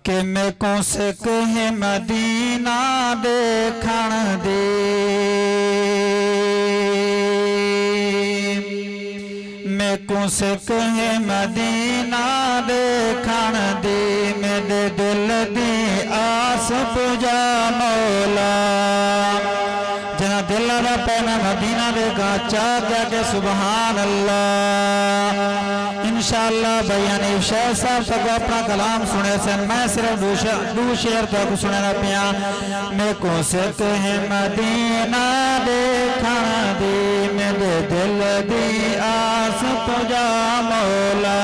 कि मैं को से कहे मदीना देखण दे, मैं को से कहे मदीना देखण दे, मेरे दिल दी आस पुजा मौला। जना दिल दा पैना मदीना देखा चाह के सुबहान अल्लाह। इंशाअल्लाह भैया ने शेख साहब तक अपना कलाम सुने से मैं सिर्फ दो शेर तक सुनना पिया। मैं को से कहे मदीना देखण दे, मेरे दिल दी आस पुजा मौला।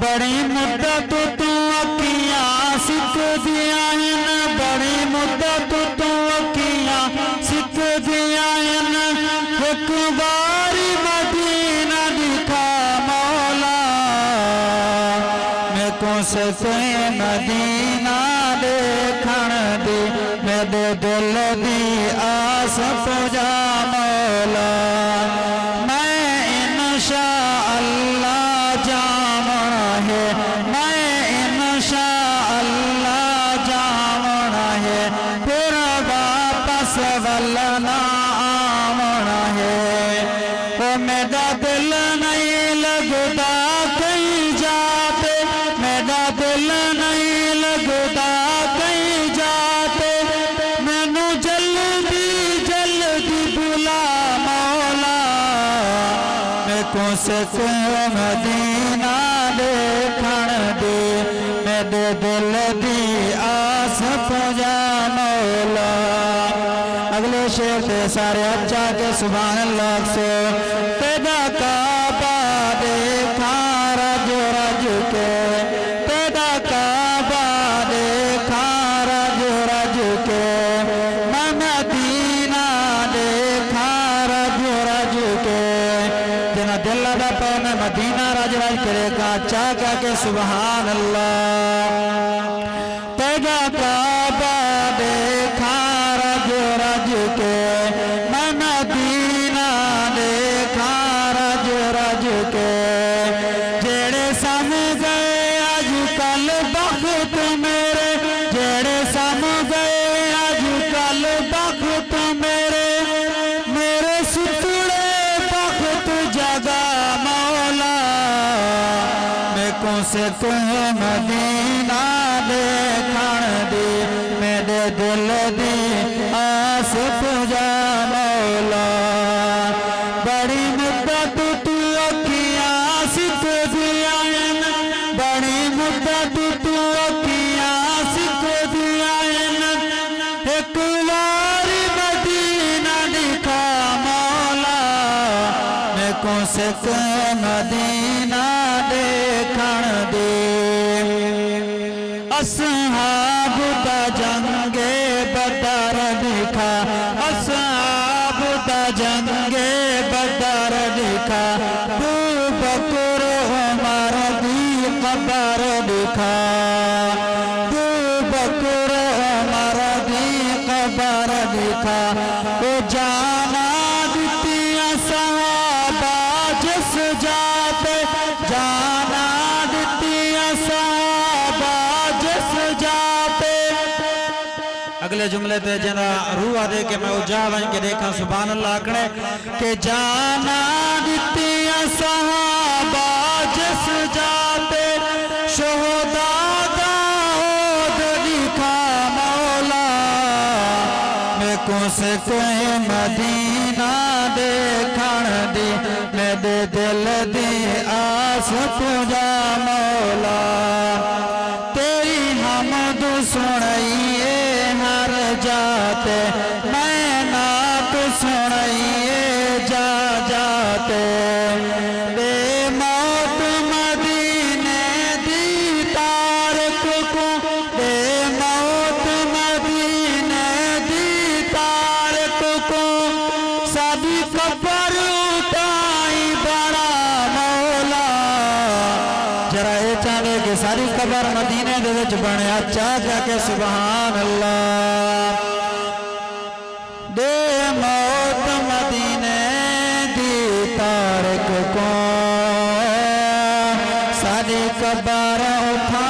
बड़ी मुद्दत तू अखियां सिक दिया, बड़ी मुद्दत तू अखियां सिक दिया। एक बारी मदीना दिखा मौला, मैं को से मदीना देखण दे, मेरे दिल दी आस पुजा मौला। मैं इंशाअल्लाह जावना है, मैं इंशाअल्लाह जावना है, फिर वापस वलना आवना है। वो मेरा दिल नहीं लगता कहीं जाते, मेरा दिल नहीं लगता कहीं जाते। मैनू जल्दी जल्दी बुला मौला, मैं को से मदीना देखण दे, मेरे दिल दी आस पुजा मौला। अगले शेर से सारे अच्छा के सुभान अल्लाह से। पैदा काबा देखा रज रज के, पैदा काबा देखा रज रज के। मैं मदीना देखा रज रज के, जना दिल दा पे मैं मदीना रज रज करेगा चाह के सुभान अल्लाह। पैदा काबा देखा रज रज के, मैं मदीना देखा रज रज के। जेड़े सम गए अज कल बख्त मेरे, जेड़े सम गए अज कल बख्त मेरे, मेरे सुतड़े बख्त जगा मौला। मैं को से मदीना देखण दे, मेरे दिल दी आस पुजा मौला। बड़ी मुद्दत तू अखियां सिक दिया, बड़ी मुद्दत तू अखियां सिक दिया। एक बारी मदीना दिखा मौला, मैं को से मदीना देखण दे। असहाब दा जंगे बदर दिखा, असहाब दा जंगे बदर दिखा। अबू बकर उमर दी कबर दिखा, अबू बकर उमर दी कबर दिखा। ओ जाना दितिया सहाबा जिस जाते, जाना दितिया सहाबा जिस जाते। अगले जुमले पे जना रूह दे के मैं उजाड़ के देखा सुभान अल्लाह आखने के जाना दितिया सहाबा जिस जाते। शोहदा दा ओद दिखा मौला, मैं को से मदीना देखण दे, मेरे दिल दी आस पुजा मौला। तेरी हमद सुनाइए हर जाते, मैं नात सुनाइए जा जाते। बेमौत मदीने दी तारक को, बेमौत मदीने दी तारक को। सादी कबर उठाई बड़ा मौला, जरा ये चाहे कि सारी कबर मदीने दे विच बने चाह के सुभान अल्लाह। दे मौत मदीने दी तारक को, सारी कबर उठा